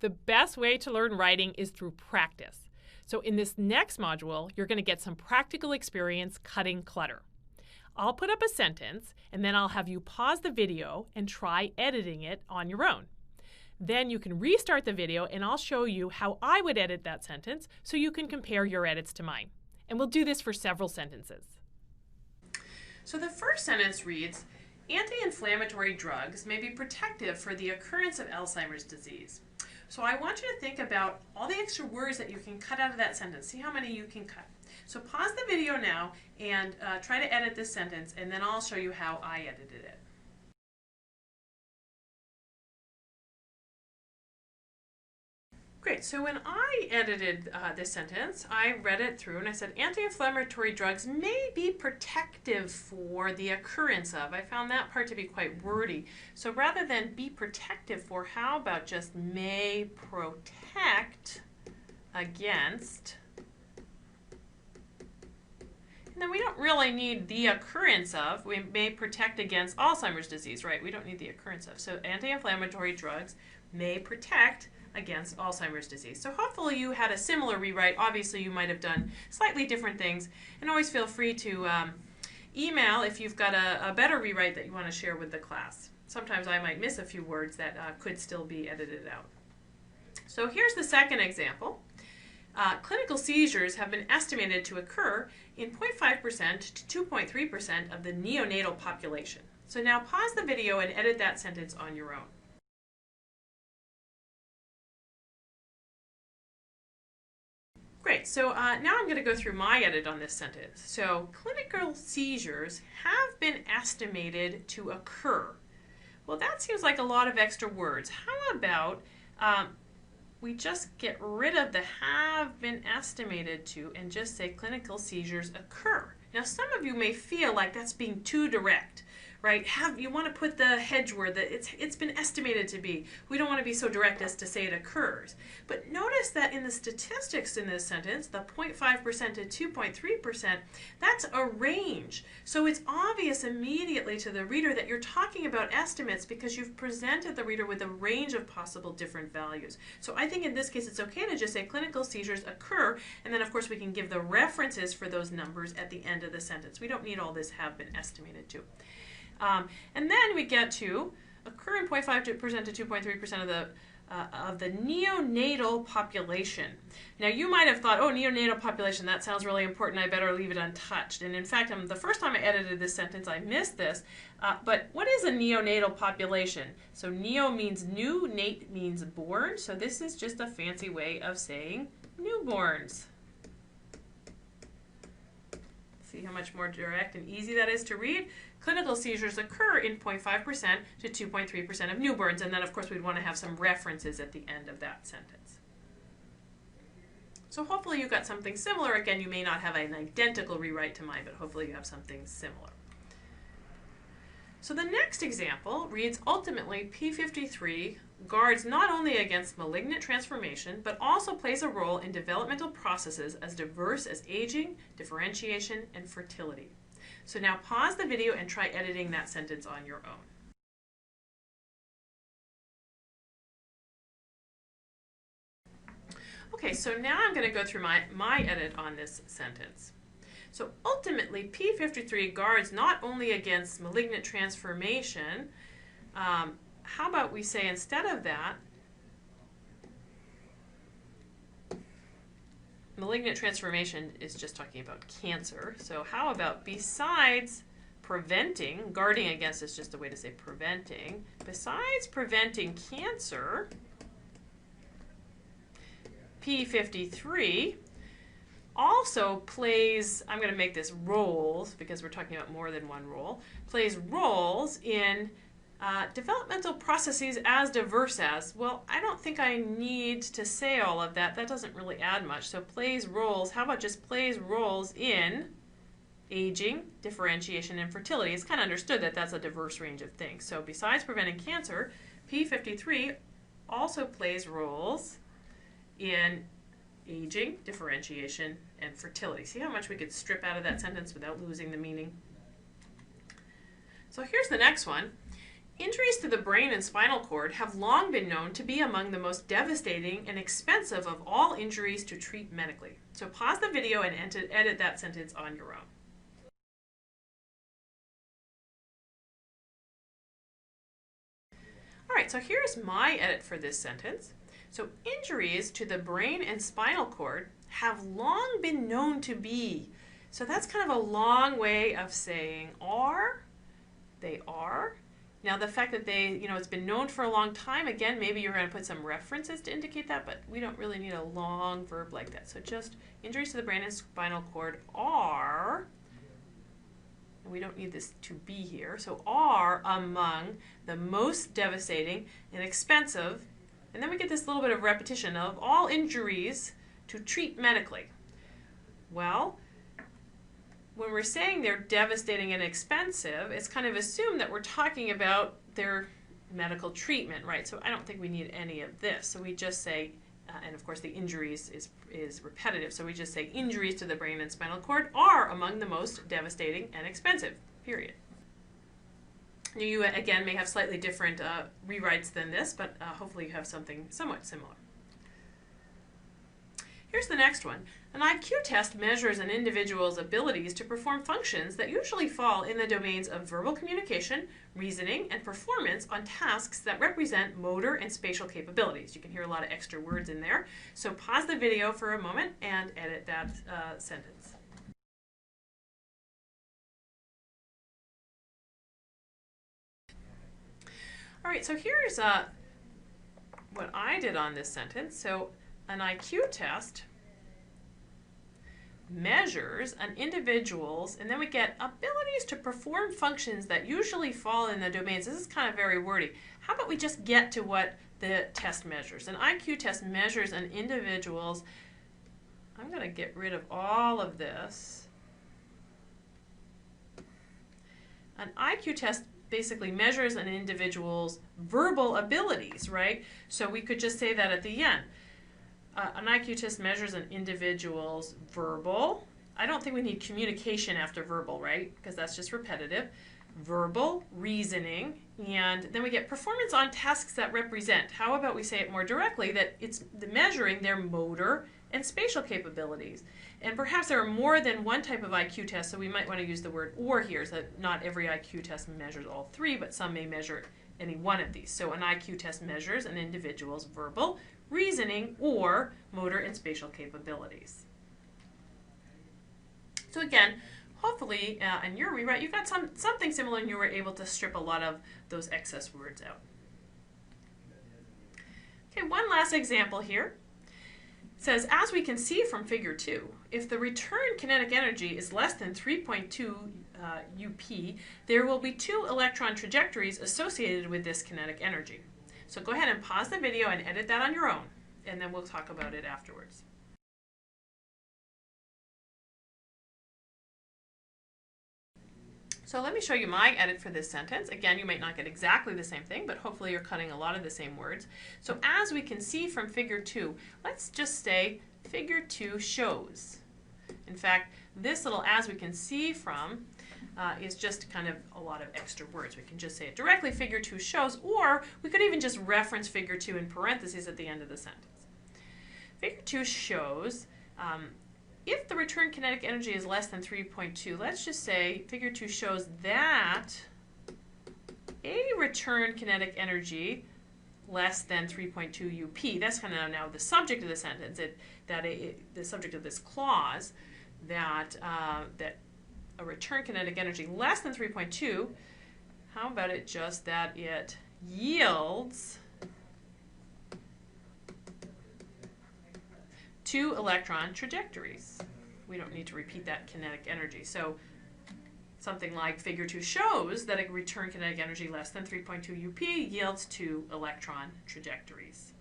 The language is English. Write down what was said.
The best way to learn writing is through practice. So in this next module, you're going to get some practical experience cutting clutter. I'll put up a sentence, and then I'll have you pause the video and try editing it on your own. Then you can restart the video, and I'll show you how I would edit that sentence so you can compare your edits to mine. And we'll do this for several sentences. So the first sentence reads, anti-inflammatory drugs may be protective for the occurrence of Alzheimer's disease. So I want you to think about all the extra words that you can cut out of that sentence. See how many you can cut. So pause the video now and try to edit this sentence, and then I'll show you how I edited it. Great, so when I edited this sentence, I read it through and I said anti-inflammatory drugs may be protective for the occurrence of. I found that part to be quite wordy. So rather than be protective for, how about just may protect against? And then we don't really need the occurrence of. We may protect against Alzheimer's disease, right? We don't need the occurrence of. So anti-inflammatory drugs may protect against Alzheimer's disease. So hopefully you had a similar rewrite. Obviously you might have done slightly different things, and always feel free to email if you've got a better rewrite that you want to share with the class. Sometimes I might miss a few words that could still be edited out. So here's the second example. Clinical seizures have been estimated to occur in 0.5% to 2.3% of the neonatal population. So now pause the video and edit that sentence on your own. Great, so now I'm going to go through my edit on this sentence. So clinical seizures have been estimated to occur. Well, that seems like a lot of extra words. How about we just get rid of the have been estimated to and just say clinical seizures occur. Now some of you may feel like that's being too direct, right? You want to put the hedge word that it's been estimated to be. We don't want to be so direct as to say it occurs. But notice that in the statistics in this sentence, the 0.5% to 2.3%, that's a range. So it's obvious immediately to the reader that you're talking about estimates because you've presented the reader with a range of possible different values. So I think in this case it's okay to just say clinical seizures occur, and then of course we can give the references for those numbers at the end of the sentence. We don't need all this have been estimated to. And then we get to occur in 0.5% to 2.3% of the neonatal population. Now you might have thought, oh, neonatal population, that sounds really important, I better leave it untouched. And in fact, the first time I edited this sentence, I missed this. But what is a neonatal population? So neo means new, nate means born. So this is just a fancy way of saying newborns. See how much more direct and easy that is to read? Clinical seizures occur in 0.5% to 2.3% of newborns, and then of course we'd want to have some references at the end of that sentence. So hopefully you got something similar. Again, you may not have an identical rewrite to mine, but hopefully you have something similar. So the next example reads, ultimately P53 guards not only against malignant transformation, but also plays a role in developmental processes as diverse as aging, differentiation, and fertility. So now pause the video and try editing that sentence on your own. Okay, so now I'm going to go through my edit on this sentence. So ultimately, P53 guards not only against malignant transformation, how about we say instead of that, malignant transformation is just talking about cancer. So how about besides preventing, guarding against is just a way to say preventing, besides preventing cancer, P53 also plays, I'm going to make this roles because we're talking about more than one role, plays roles in developmental processes as diverse as. Well, I don't think I need to say all of that. That doesn't really add much. So plays roles, how about just plays roles in aging, differentiation, and fertility? It's kind of understood that that's a diverse range of things. So besides preventing cancer, P53 also plays roles in aging, differentiation, and fertility. See how much we could strip out of that sentence without losing the meaning? So here's the next one. Injuries to the brain and spinal cord have long been known to be among the most devastating and expensive of all injuries to treat medically. So pause the video and edit that sentence on your own. All right, so here's my edit for this sentence. So injuries to the brain and spinal cord have long been known to be. So that's kind of a long way of saying are, they are. Now the fact that it's been known for a long time, again, maybe you're going to put some references to indicate that, but we don't really need a long verb like that. So just injuries to the brain and spinal cord are, and we don't need this to be here, so are among the most devastating and expensive, and then we get this little bit of repetition of all injuries to treat medically. Well, when we're saying they're devastating and expensive, it's kind of assumed that we're talking about their medical treatment, right? So I don't think we need any of this. So we just say, and of course the injuries is repetitive, so we just say injuries to the brain and spinal cord are among the most devastating and expensive, period. You, again, may have slightly different rewrites than this, but hopefully you have something somewhat similar. Here's the next one. An IQ test measures an individual's abilities to perform functions that usually fall in the domains of verbal communication, reasoning, and performance on tasks that represent motor and spatial capabilities. You can hear a lot of extra words in there. So pause the video for a moment and edit that sentence. All right, so here's what I did on this sentence. So an IQ test measures an individual's, and then we get abilities to perform functions that usually fall in the domains. This is kind of very wordy. How about we just get to what the test measures? An IQ test measures an individual's, I'm going to get rid of all of this. An IQ test basically measures an individual's verbal abilities, right? So we could just say that at the end. An IQ test measures an individual's verbal. I don't think we need communication after verbal, right? Because that's just repetitive. Verbal, reasoning, and then we get performance on tasks that represent. How about we say it more directly, that it's measuring their motor and spatial capabilities. And perhaps there are more than one type of IQ test, so we might want to use the word or here, so that not every IQ test measures all three, but some may measure any one of these. So an IQ test measures an individual's verbal, reasoning, or motor and spatial capabilities. So again, hopefully in your rewrite you got something similar and you were able to strip a lot of those excess words out. Okay, one last example here. It says, as we can see from figure 2, if the return kinetic energy is less than 3.2 UP, there will be 2 electron trajectories associated with this kinetic energy. So go ahead and pause the video and edit that on your own, and then we'll talk about it afterwards. So let me show you my edit for this sentence. Again, you might not get exactly the same thing, but hopefully you're cutting a lot of the same words. So as we can see from figure 2, let's just say figure 2 shows. In fact, this little as we can see from is just kind of a lot of extra words. We can just say it directly, figure 2 shows, or we could even just reference figure 2 in parentheses at the end of the sentence. Figure 2 shows if the return kinetic energy is less than 3.2, let's just say figure 2 shows that a return kinetic energy less than 3.2 UP, that's kind of now the subject of the sentence, the subject of this clause, that a return kinetic energy less than 3.2, how about it just that it yields 2 electron trajectories. We don't need to repeat that kinetic energy. So something like figure 2 shows that a return kinetic energy less than 3.2 UP yields 2 electron trajectories.